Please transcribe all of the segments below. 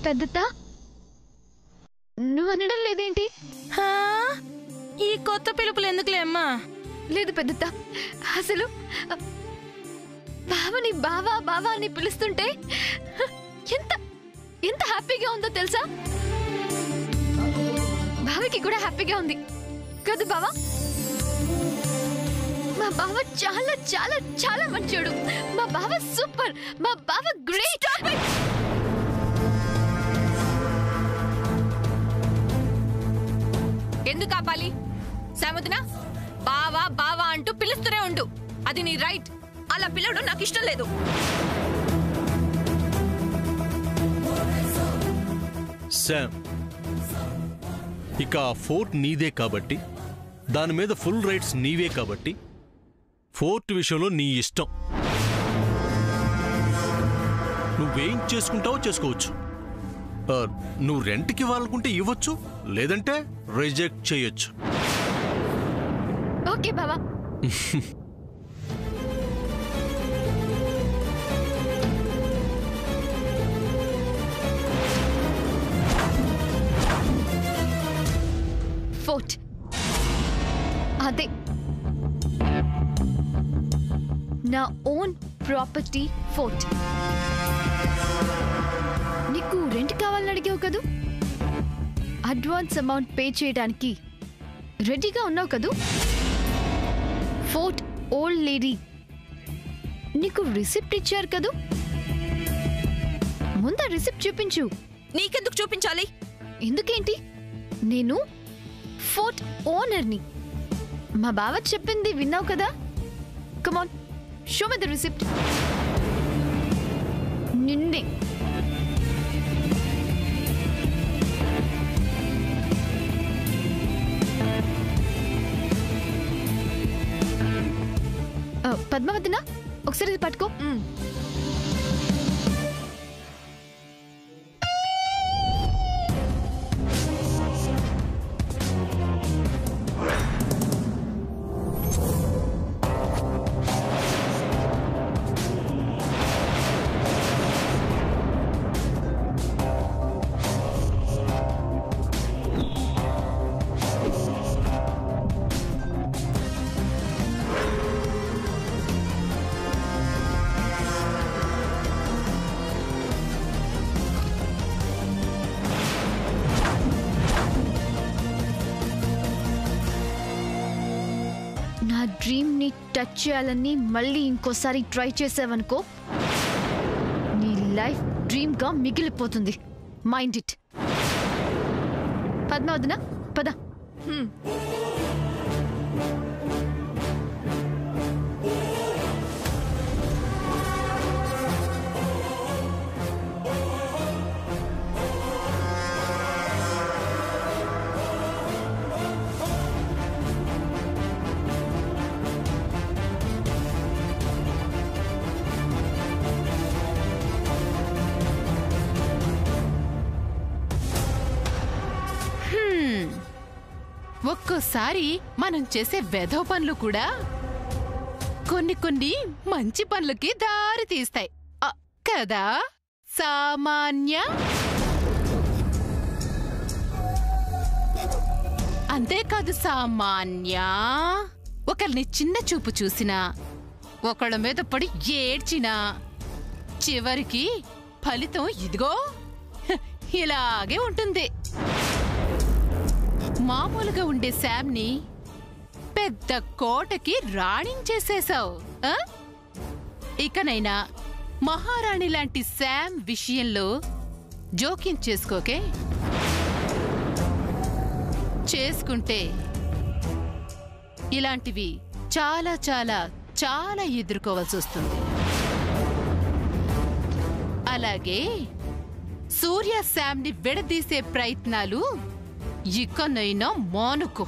పెద్దత నువ్వు అనడం లేదేంటి? ఈ కొత్త పిలుపులు ఎందుకులే అమ్మా? లేదు పెద్దత, అసలు బావని బావా బావా అని పిలుస్తుంటే ఎంత ఎంత హ్యాపీగా ఉందో తెలుసా? బావకి కూడా హ్యాపీగా ఉంది కదా బావా? మా బావ చాలా చాలా చాలా మంచోడు. మా బావ సూపర్. మా బావ గ్రేట్. ఎందుకు ఆపాలి? సామోదిన, బావా బావా అంటూ పిలుస్తూనే ఉండు. అది నీ రైట్. అలా పిలవడం నాకు ఇష్టం లేదు. శామ్, ఇక ఫోర్ట్ నీదే కాబట్టి, దాని మీద ఫుల్ రైట్స్ నీవే కాబట్టి, ఫోర్ట్ విషయంలో నీ ఇష్టం. నువ్వేం చేసుకుంటావో చేసుకోవచ్చు. నువ్వు రెంట్కి ఇవ్వాలనుకుంటే ఇవ్వచ్చు, లేదంటే రిజెక్ట్ చేయొచ్చు. ఓకే బావా. ఫోర్ట్ అదే నా ఓన్ ప్రాపర్టీ ఫోర్ట్. నీకు రెంట్ కావాలని అడిగావు కదూ? అడ్వాన్స్ అమౌంట్ పే చేయడానికి రెడీగా ఉన్నావు కదూ? ఫోర్ట్ ఓల్డ్ లేడీ నీకు రిసిప్ట్ ఇచ్చారు కదూ? ముందు రిసిప్ట్ చూపించు. నీకెందుకు చూపించాలి? ఎందుకేంటి? నేను ఫోర్ట్ ఓనర్ని. మా బావ చెప్పింది విన్నావు కదా? కమాన్, షో మీ ద రిసిప్ట్. నిన్నే పద్మావతినా, ఒకసారి ఇది పట్టుకో. నా డ్రీమ్ ని టచ్ చేయాలని మళ్ళీ ఇంకోసారి ట్రై చేసావనుకో, నీ లైఫ్ డ్రీమ్ గా మిగిలిపోతుంది. Mind it. పద్మావతినా, పద. ఒక్కోసారి మనం చేసే వెధవ పనులు కూడా కొన్ని కొన్ని మంచి పనులకి దారి తీస్తాయి కదా సామాన్య? అంతేకాదు సామాన్య, ఒకరిని చిన్న చూపు చూసినా, ఒకళ్ళ మీద పడి ఏడ్చినా చివరికి ఫలితం ఇదిగో ఇలాగే ఉంటుంది. మామూలుగా ఉండే శామ్ని పెద్ద కోటకి రాణించేసేశావు. ఇకనైనా మహారాణి లాంటి శామ్ విషయంలో జోక్యం చేసుకోకే. చేసుకుంటే ఇలాంటివి చాలా చాలా చాలా ఎదుర్కోవాల్సి వస్తుంది. అలాగే సూర్య శామ్ని విడదీసే ప్రయత్నాలు ఇకనైనా మానుకో.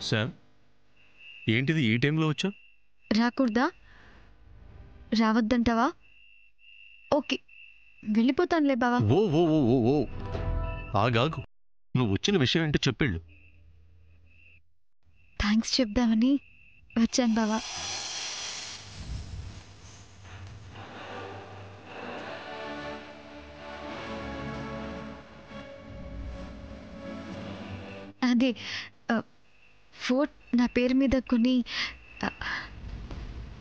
శామ్, ఏంటిది ఈ టైంలో వచ్చా? రాకూడదా? రావద్దంటావా? ఓకే, వెళ్ళిపోతానులే బావా. ఓ ఓ ఓ ఓ ఓ ఆగాగు, నువ్వు వచ్చిన విషయం ఏంటో చెప్పేళ్ళు. థ్యాంక్స్ చెప్దామని వచ్చాను బావా. అదే ఫోర్ట్ నా పేరు మీద కొన్ని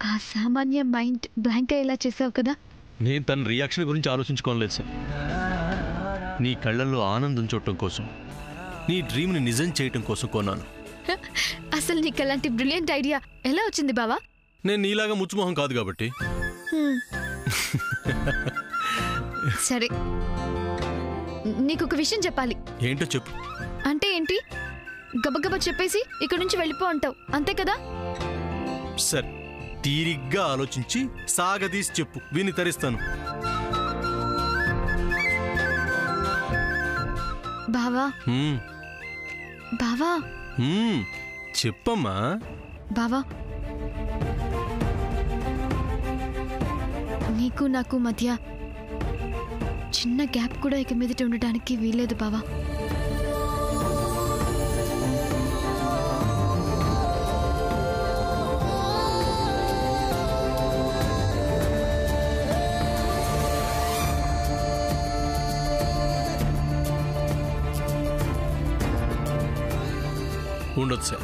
ఆ సామాన్య మైండ్ బ్లాంక్ అయ్యేలా చేసావు కదా. నేను తన రియాక్షన్ గురించి ఆలోచించుకోలేదు సార్. నీ కళ్ళల్లో ఆనందం చూడటం కోసం, నీ డ్రీమ్ని నిజం చేయటం కోసం కొన్నాను. అసలు నీకు అలాంటి బ్రిలియంట్ ఐడియా ఎలా వచ్చింది బావా? నేను నీలాగా ముచ్చుమొహం కాదు కాబట్టి. సరే, నీకు ఒక విషయం చెప్పాలి. ఏంటో చెప్పు. అంటే ఏంటి? గబగబా చెప్పేసి ఇక్కడి నుంచి వెళ్ళిపో అంటావు, అంతే కదా? సరే, తీరిగ్గా ఆలోచించి సాగదీసి చెప్పు, విని తరిస్తాను. బావా బావా చెప్పమ్మా. బావా, నీకు నాకు మధ్య చిన్న గ్యాప్ కూడా ఇక మీదట ఉండడానికి వీలేదు బావా. ఉండదు సార్.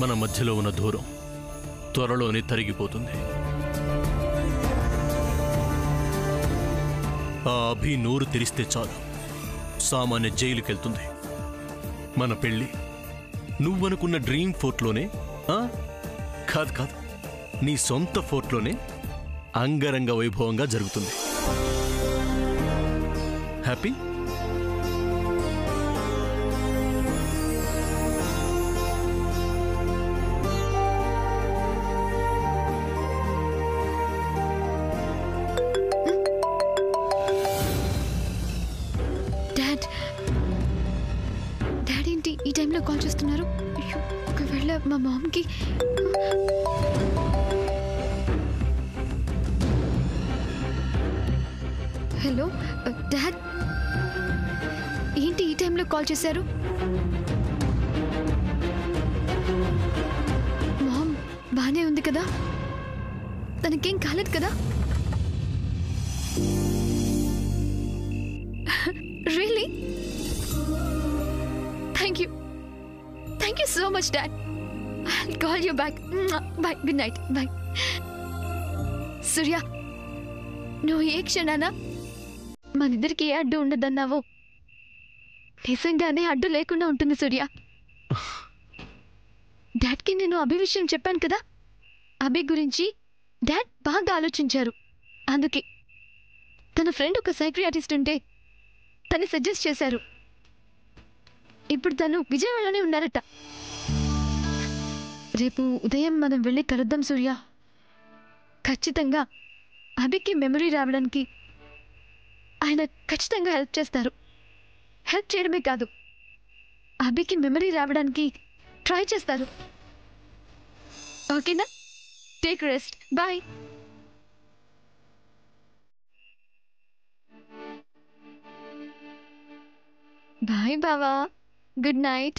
మన మధ్యలో ఉన్న దూరం త్వరలోనే తరిగిపోతుంది. ఆ అభి నోరు తెరిస్తే చాలు సామాన్య జైలుకెళ్తుంది. మన పెళ్ళి నువ్వనుకున్న డ్రీమ్ ఫోర్ట్లోనే, కాదు కాదు, నీ సొంత ఫోర్ట్లోనే అంగరంగ వైభవంగా జరుగుతుంది. హ్యాపీ? డాడీ ఏంటి ఈ టైంలో కాల్ చేస్తున్నారు? ఒకవేళ మా మామ్కి. హలో డాడ్, ఏంటి ఈ టైంలో కాల్ చేశారు? మామ్ బానే ఉంది కదా? తనకేం కాలేదు కదా? Really? Thank you so much, Dad. I'll call you back. Bye. Good night. Bye. సూర్య, నువ్వు ఏ క్షణాన మనిద్దరికి ఏ అడ్డు ఉండదన్నావో నిజంగానే అడ్డు లేకుండా ఉంటుంది సూర్య. డాడ్కి నేను అభి విషయం చెప్పాను కదా. అభి గురించి డాడ్ బాగా ఆలోచించారు. అందుకే తన ఫ్రెండ్ ఒక సైక్రియాటిస్ట్ ఉంటే తను సజెస్ట్ చేశారు. ఇప్పుడు తను విజయవాడలోనే ఉన్నారట. రేపు ఉదయం మనం వెళ్ళి కలుద్దాం సూర్య. ఖచ్చితంగా అభికి మెమరీ రావడానికి ఆయన ఖచ్చితంగా హెల్ప్ చేస్తారు. హెల్ప్ చేయడమే కాదు, అభికి మెమరీ రావడానికి ట్రై చేస్తారు. ఓకేనా? Take rest. బాయ్. బాయ్ బావా. Good night.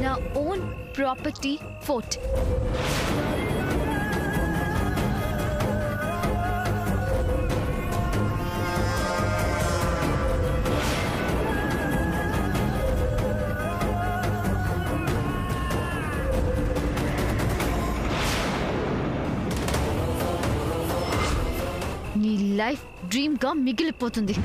నా ఓన్ ప్రాపర్టీ ఫోర్ట్. నీ లైఫ్ డ్రీమ్గా మిగిలిపోతుంది.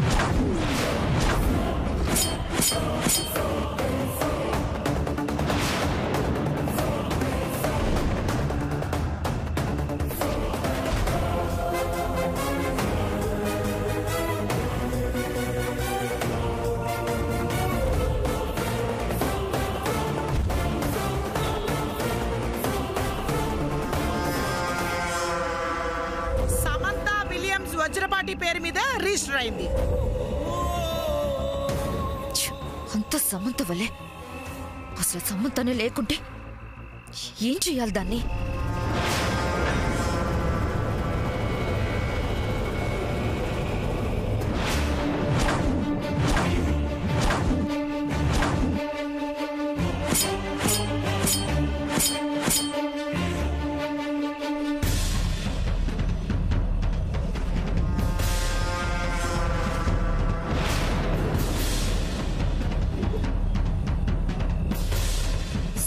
పార్టీ పేరు మీద రిజిస్టర్ అయింది. అంత సమంత వల్లే. అసలు సమంతనే లేకుంటే ఏం చెయ్యాలి దాన్ని?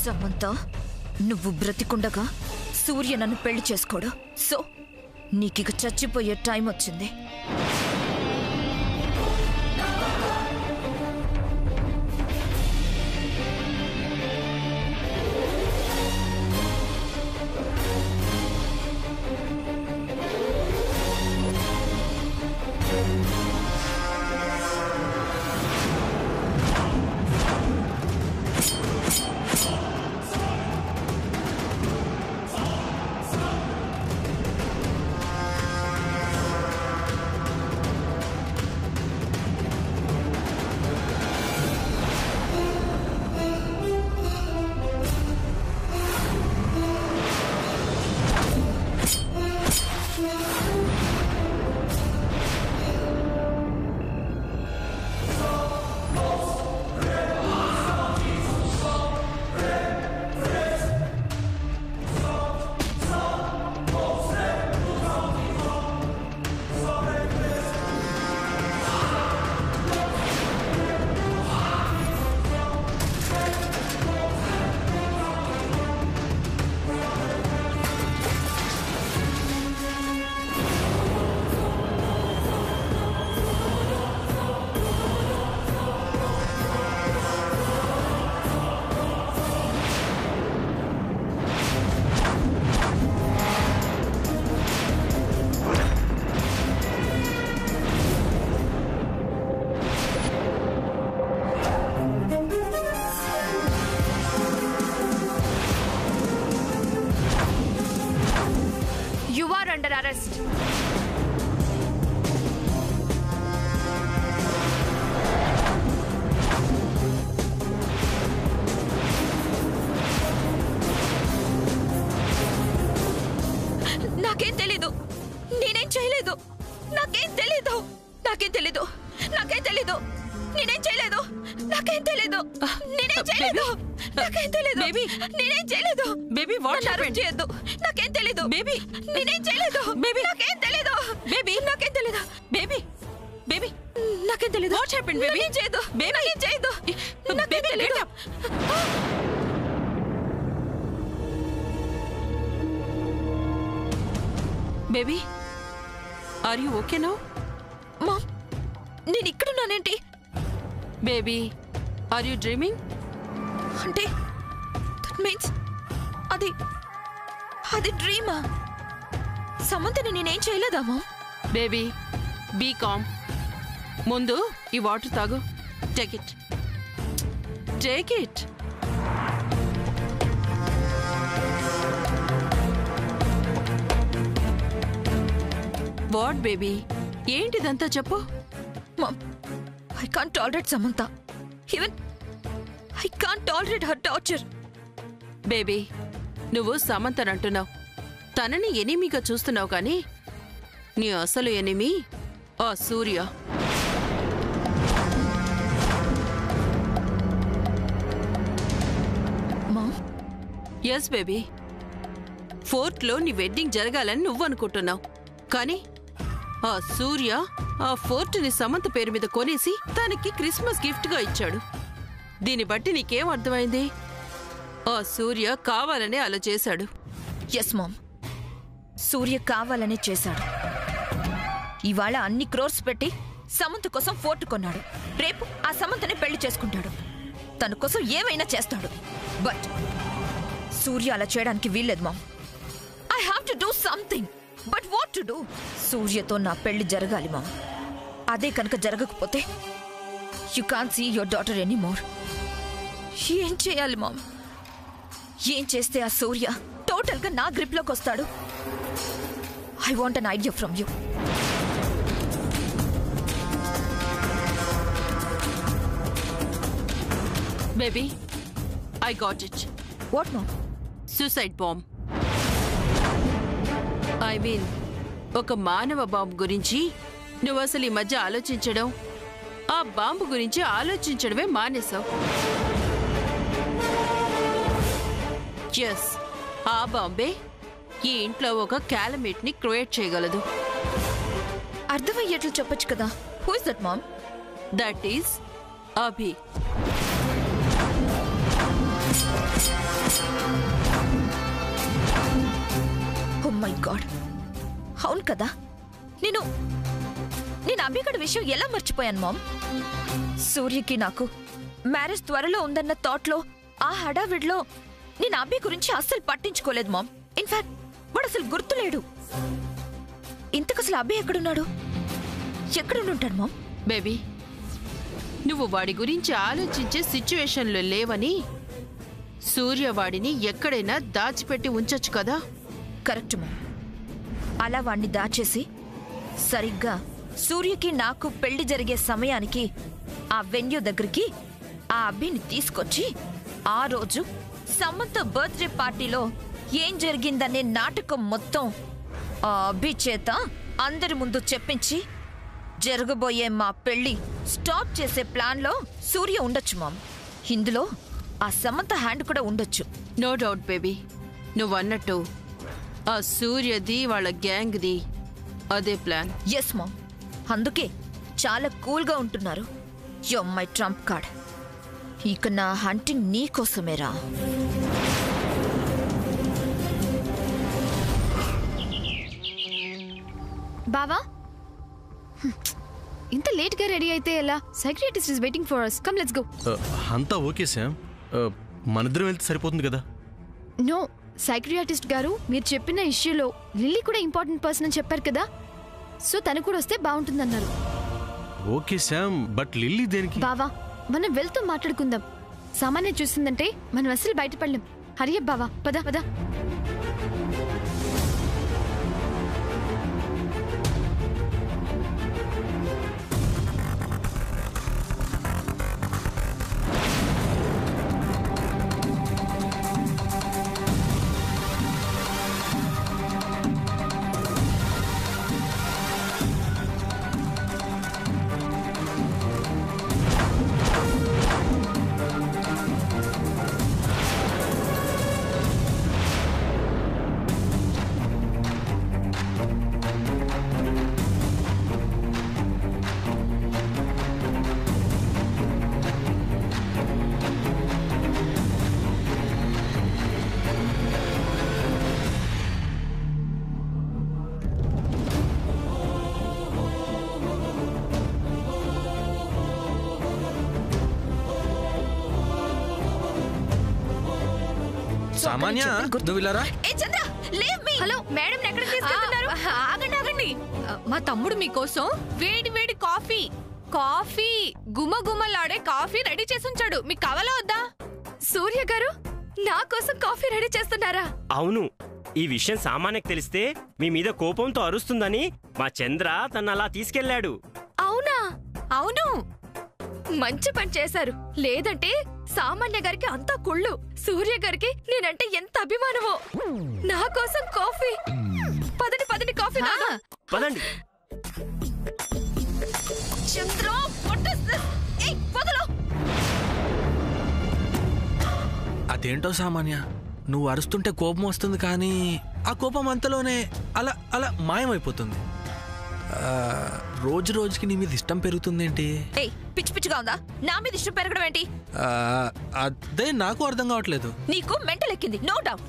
సమంత, నువ్వు బ్రతికుండగా సూర్య నన్ను పెళ్లి చేసుకోడు. సో నీకిక చచ్చిపోయే టైం వచ్చింది. Under arrest. నాకేం తెలీదు. నేనేం చేయలేదు. నాకేం తెలీదు. నాకేం తెలీదు. నాకేం తెలీదు. నేనేం చేయలేదు. నాకేం తెలీదు. నేనేం చేయలేదు. నాకేం తెలీదు. బేబీ నేనేం చేయలేదు. Baby what happened? చేయొద్దు. నాకేం తెలీదు. బేబీ నేనేం చేయలేదు. బేబీ నాకేం తెలీదు. బేబీ నాకేం తెలీదు. బేబీ బేబీ నాకేం తెలీదు. What happened? బేబీ చేయొద్దు. బేబీ ఏం చేయొద్దు. నాకేం తెలీదు. Baby are you okay now? Mom నేను ఇక్కడున్నానేంటి? Baby are you dreaming? అంటే దట్ మీన్స్ అది డ్రీమా? సమంతని నేనేం చేయలేదా మామ్? Baby be com. ముందు ఈ వాటర్ తాగు. Take it. Take it. What baby? ఏంటిదంతా చెప్పు. Mom I can't tolerate Samantha. Even I can't tolerate her torture. Baby నువ్వు సమంతని అంటున్నావు. తనని ఎనిమిగా చూస్తున్నావు కానీ నీ అసలు ఎనిమి ఆ సూర్య. Mom yes baby. ఫోర్ట్లో నీ వెడ్డింగ్ జరగాలని నువ్వు అనుకుంటున్నావు కానీ ఆ సూర్య ఆ ఫోర్ట్ని సమంత పేరు మీద కొనేసి తనకి క్రిస్మస్ గిఫ్ట్గా ఇచ్చాడు. దీన్ని బట్టి నీకేం అర్థమైంది? ఆ సూర్య కావాలనే అలా చేశాడు. ఎస్ మామ్, సూర్య కావాలనే చేశాడు. ఇవాళ అన్ని క్రోర్స్ పెట్టి సమంత కోసం ఫోర్ట్ కొన్నాడు. రేపు ఆ సమంతని పెళ్లి చేసుకుంటాడు. తన కోసం ఏమైనా చేస్తాడు. బట్ సూర్య అలా చేయడానికి వీల్లేదు mom. I have to do something. But what to do? సూర్యతో నా పెళ్లి జరగాలి మామ్. అదే కనుక జరగకపోతే you can't see your daughter anymore. ఏం చేయాలి మామ్? ఏం చేస్తే ఆ సూర్య టోటల్గా నా గ్రిప్లోకి వస్తాడు? I want an idea from you. Baby I got it. What mom? Suicide bomb. I mean ఒక మానవ బాంబు గురించి నువ్వు అసలు ఈ మధ్య ఆలోచించడం, ఆ బాంబు గురించి ఆలోచించడమే మానేశావు. ఎస్, ఆ బాంబే ఈ ఇంట్లో ఒక క్యాలమిట్ ని క్రియేట్ చేయగలదు. అర్థమయ్యేట్లు చెప్పొచ్చు కదా. Who is that mom? That is Abhi. Oh my god, అవును కదా. నేను అభిగడ విషయం ఎలా మర్చిపోయాను మామ్? సూర్యకి నాకు మ్యారేజ్ త్వరలో ఉందన్న థాట్లో, ఆ హడావిడిలో నేను అభి గురించి అస్సలు పట్టించుకోలేదు మామ్. ఇన్ఫాక్ట్ వాడు అసలు గుర్తులేడు. ఇంతకసలు అభి ఎక్కడున్నాడు? ఎక్కడుంటాడు మామ్? బేబీ, నువ్వు వాడి గురించి ఆలోచించే సిచ్యువేషన్లో లేవని సూర్య వాడిని ఎక్కడైనా దాచిపెట్టి ఉంచొచ్చు కదా. Correct mom. అలా వాణ్ణి దాచేసి సరిగ్గా సూర్యకి నాకు పెళ్లి జరిగే సమయానికి ఆ వెన్యూ దగ్గరికి ఆ అభిని తీసుకొచ్చి ఆ రోజు సమంత బర్త్డే పార్టీలో ఏం జరిగిందనే నాటకం మొత్తం ఆ అభి చేత అందరి ముందు చెప్పించి జరగబోయే మా పెళ్లి స్టాప్ చేసే ప్లాన్లో సూర్య ఉండొచ్చు మామ్. ఇందులో ఆ సమంత హ్యాండ్ కూడా ఉండొచ్చు. నో డౌట్ బేబీ, నువ్వన్నట్టు ఆ సూర్యది వాళ్ళ గ్యాంగ్ది అదే ప్లాన్. ఎస్ మామ్, అందుకే చాలా కూల్గా ఉంటున్నారు. Yo my Trump card. ఇక నా హంటింగ్ నీకోసమేరా. బావా, ఇంత లేట్గా రెడీ అయితే ఎలా? Psychiatrist is waiting for us. Come let's go. అంతా ఓకే శామ్, మనిద్దరం వెళ్తే సరిపోతుంది కదా. నో, సైక్రియాటిస్ట్ గారు మీరు చెప్పిన ఇష్యూలో లిల్లీ కూడా ఇంపార్టెంట్ పర్సన్ అని చెప్పారు కదా, సో తను కూడా వస్తే బాగుంటుందన్నారు. ఓకే శామ్, బట్ లిల్లీ దేనికి? బావా, మనం వెళ్తూ మాట్లాడుకుందాం. సామాన్య చూసిందంటే మనం అసలు బయటపడలేం. హరియప్ బావా, పద పద. సామాన్య, నువ్వు ఇలారా. హలో మేడం, ఎక్కడికి తీసుకెళ్తున్నారు? ఆగండి ఆగండి, మా తమ్ముడు మీకోసం వేడి వేడి కాఫీ కాఫీ గుమగుమలాడే కాఫీ రెడీ చేసి ఉంచాడు. మీకు కావాలా వద్దా? సూర్య గారు నా కోసం కాఫీ రెడీ చేస్తున్నారా? అవును, ఈ విషయం సామాన్యకు తెలిస్తే మీ మీద కోపంతో అరుస్తుందని మా చంద్ర తను అలా తీసుకెళ్లాడు. అవునా? అవును, మంచి పని చేశారు. లేదంటే సామాన్య గారికి అంతా కుళ్ళు. సూర్య గారికి నేనంటే ఎంత అభిమానమో. నా కోసం కాఫీ. పదండి పదండి, కాఫీ పదండి. చంద్ర, what is this? ఏయ్, వదలు. అదేంటో సామాన్య, నువ్వు అరుస్తుంటే కోపం వస్తుంది, కానీ ఆ కోపం అంతలోనే అలా అలా మాయమైపోతుంది. రోజు రోజుకి నీ మీద ఇష్టం పెరుగుతుందేంటి? ఏయ్, పిచ్చి పిచ్చిగా ఉందా? నా మీద ఇష్టం పెరగడం ఏంటి? అదే నాకు అర్థం కావట్లేదు. నీకు మెంటల్ ఎక్కింది, నో డౌట్.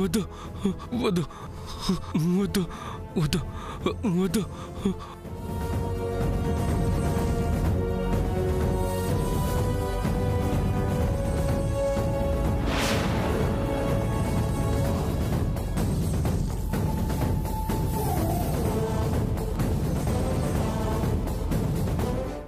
వద్దు వద్దు వద్దు వద్దు వద్దు